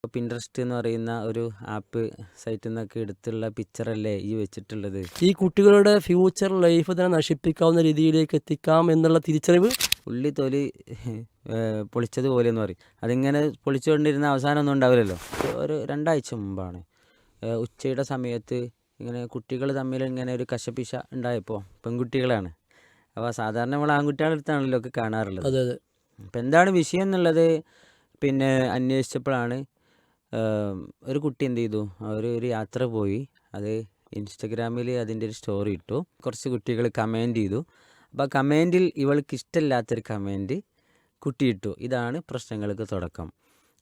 Pinterest എന്ന് പറയുന്ന ഒരു ആപ്പ് സൈറ്റിൽ നിന്നൊക്കെ എടുത്തുള്ള പിക്ചറല്ലേ ഈ വെച്ചിട്ടുള്ളത്. ഈ കുട്ടികളുടെ ഫ്യൂച്ചർ ലൈഫ് തന്നെ നശിപ്പിക്കാവുന്ന രീതിയിലേക്ക് എത്തിക്കാം എന്നുള്ള തിരിച്ചറിവ് ഉള്ളി തൊലി പൊളിച്ചതുപോലെ എന്ന് പറയും. അതിങ്ങനെ പൊളിച്ചുകൊണ്ടിരുന്ന അവസാനം ഒന്നും ഉണ്ടാവില്ലല്ലോ. ഒരു 2 ആഴ്ച മുമ്പാണ് ഉച്ചയുടെ സമയത്ത് ഇങ്ങനെ കുട്ടികൾ തമ്മിൽ ഇങ്ങനെ ഒരു കശപിശ ഉണ്ടായപ്പോൾ, പെൺകുട്ടികളാണ്. അപ്പോൾ സാധാരണ നമ്മൾ ആൺകുട്ടികളുടെ അടുത്താണല്ലോ ഒക്കെ കാണാറുള്ളത്. അതെ അതെ അപ്പം എന്താണ് വിഷയം എന്നുള്ളത് പിന്നെ അന്വേഷിച്ചപ്പോഴാണ് ഒരു കുട്ടി എന്ത് ചെയ്തു, ഒരു യാത്ര പോയി. അത് ഇൻസ്റ്റഗ്രാമിൽ അതിൻ്റെ ഒരു സ്റ്റോറി ഇട്ടു. കുറച്ച് കുട്ടികൾ കമൻറ്റ് ചെയ്തു. അപ്പോൾ ആ കമൻറ്റിൽ ഇവൾക്ക് ഇഷ്ടമില്ലാത്തൊരു കമൻറ്റ് കുട്ടി ഇട്ടു. ഇതാണ് പ്രശ്നങ്ങൾക്ക് തുടക്കം.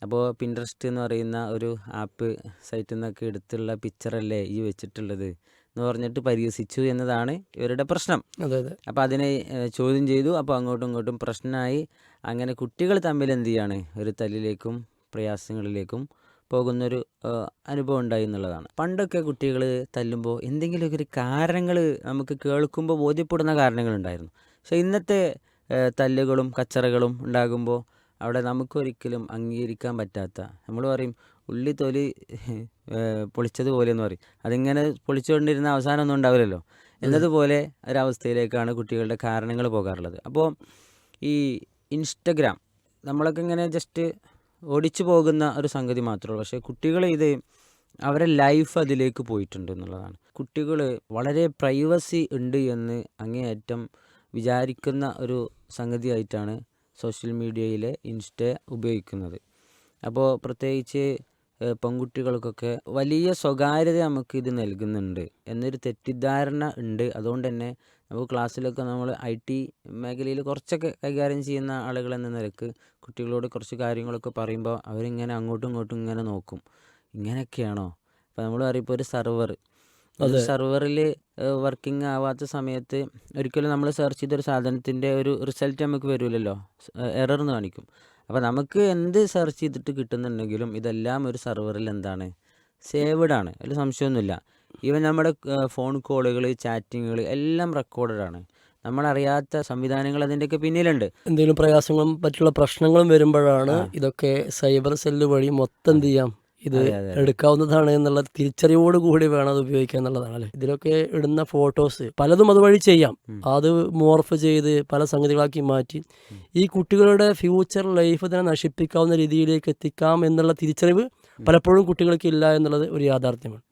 അപ്പോൾ പിൻട്രസ്റ്റ് എന്ന് പറയുന്ന ഒരു ആപ്പ് സൈറ്റിൽ നിന്നൊക്കെ എടുത്തുള്ള പിക്ചറല്ലേ ഈ വെച്ചിട്ടുള്ളത് എന്ന് പറഞ്ഞിട്ട് പരിഹസിച്ചു എന്നതാണ് ഇവരുടെ പ്രശ്നം. അതെ അതെ അപ്പോൾ അതിനെ ചോദ്യം ചെയ്തു. അപ്പോൾ അങ്ങോട്ടും ഇങ്ങോട്ടും പ്രശ്നമായി. അങ്ങനെ കുട്ടികൾ തമ്മിൽ എന്ത് ചെയ്യാണ്, ഒരു തല്ലിലേക്കും പ്രയാസങ്ങളിലേക്കും പോകുന്നൊരു അനുഭവം ഉണ്ടായി എന്നുള്ളതാണ്. പണ്ടൊക്കെ കുട്ടികൾ തല്ലുമ്പോൾ എന്തെങ്കിലുമൊക്കെ ഒരു കാരണങ്ങൾ നമുക്ക് കേൾക്കുമ്പോൾ ബോധ്യപ്പെടുന്ന കാരണങ്ങളുണ്ടായിരുന്നു. പക്ഷേ ഇന്നത്തെ തല്ലുകളും കച്ചറകളും ഉണ്ടാകുമ്പോൾ അവിടെ നമുക്കൊരിക്കലും അംഗീകരിക്കാൻ പറ്റാത്ത, നമ്മൾ പറയും ഉള്ളി തൊലി പൊളിച്ചതുപോലെ എന്ന് പറയും. അതിങ്ങനെ പൊളിച്ചുകൊണ്ടിരുന്ന അവസാനം ഒന്നും ഉണ്ടാവില്ലല്ലോ എന്നതുപോലെ ഒരവസ്ഥയിലേക്കാണ് കുട്ടികളുടെ കാരണങ്ങൾ പോകാറുള്ളത്. അപ്പോൾ ഈ ഇൻസ്റ്റഗ്രാം നമ്മളൊക്കെ ഇങ്ങനെ ജസ്റ്റ് ഓടിച്ചു പോകുന്ന ഒരു സംഗതി മാത്രമേ ഉള്ളൂ. പക്ഷേ കുട്ടികൾ ഇത് അവരുടെ ലൈഫ് അതിലേക്ക് പോയിട്ടുണ്ട് എന്നുള്ളതാണ്. കുട്ടികൾ വളരെ പ്രൈവസി ഉണ്ട് എന്ന് അങ്ങേയറ്റം വിചാരിക്കുന്ന ഒരു സംഗതിയായിട്ടാണ് സോഷ്യൽ മീഡിയയിലെ ഇൻസ്റ്റ ഉപയോഗിക്കുന്നത്. അപ്പോൾ പ്രത്യേകിച്ച് പെൺകുട്ടികൾക്കൊക്കെ വലിയ സ്വകാര്യത നമുക്ക് ഇത് നൽകുന്നുണ്ട് എന്നൊരു തെറ്റിദ്ധാരണ ഉണ്ട്. അതുകൊണ്ട് തന്നെ നമുക്ക് ക്ലാസ്സിലൊക്കെ നമ്മൾ IT മേഖലയിൽ കുറച്ചൊക്കെ കൈകാര്യം ചെയ്യുന്ന ആളുകൾ എന്ന നിലക്ക് കുട്ടികളോട് കുറച്ച് കാര്യങ്ങളൊക്കെ പറയുമ്പോൾ അവരിങ്ങനെ അങ്ങോട്ടും ഇങ്ങോട്ടും ഇങ്ങനെ നോക്കും, ഇങ്ങനെയൊക്കെയാണോ. അപ്പോൾ നമ്മൾ പറയും, ഇപ്പോൾ ഒരു സെർവറിൽ വർക്കിംഗ് ആവാത്ത സമയത്ത് ഒരിക്കലും നമ്മൾ സെർച്ച് ചെയ്തൊരു സാധനത്തിൻ്റെ ഒരു റിസൾട്ട് നമുക്ക് വരില്ലല്ലോ, എറർ എന്ന് കാണിക്കും. അപ്പോൾ നമുക്ക് എന്ത് സെർച്ച് ചെയ്തിട്ട് കിട്ടുന്നുണ്ടെങ്കിലും ഇതെല്ലാം ഒരു സെർവറിൽ എന്താണ്, സേവ്ഡ് ആണ്, അതിൽ സംശയമൊന്നുമില്ല. ഈവൻ നമ്മുടെ ഫോൺ കോളുകൾ, ചാറ്റിങ്ങുകൾ എല്ലാം റെക്കോർഡഡ് ആണ്. നമ്മളറിയാത്ത സംവിധാനങ്ങൾ അതിൻ്റെയൊക്കെ പിന്നിലുണ്ട്. എന്തെങ്കിലും പ്രയാസങ്ങളും മറ്റുള്ള പ്രശ്നങ്ങളും വരുമ്പോഴാണ് ഇതൊക്കെ സൈബർ സെല്ല് വഴി മൊത്തം എന്ത് ചെയ്യാം, ഇത് എടുക്കാവുന്നതാണ് എന്നുള്ള തിരിച്ചറിവോട് കൂടി വേണം അത് ഉപയോഗിക്കുക എന്നുള്ളതാണ് അല്ലേ. ഇതിലൊക്കെ ഇടുന്ന ഫോട്ടോസ് പലതും അതുവഴി ചെയ്യാം. അത് മോർഫ് ചെയ്ത് പല സംഗതികളാക്കി മാറ്റി ഈ കുട്ടികളുടെ ഫ്യൂച്ചർ ലൈഫ് തന്നെ നശിപ്പിക്കാവുന്ന രീതിയിലേക്ക് എത്തിക്കാം എന്നുള്ള തിരിച്ചറിവ് പലപ്പോഴും കുട്ടികൾക്ക് ഇല്ല എന്നുള്ളത് ഒരു യാഥാർത്ഥ്യമാണ്.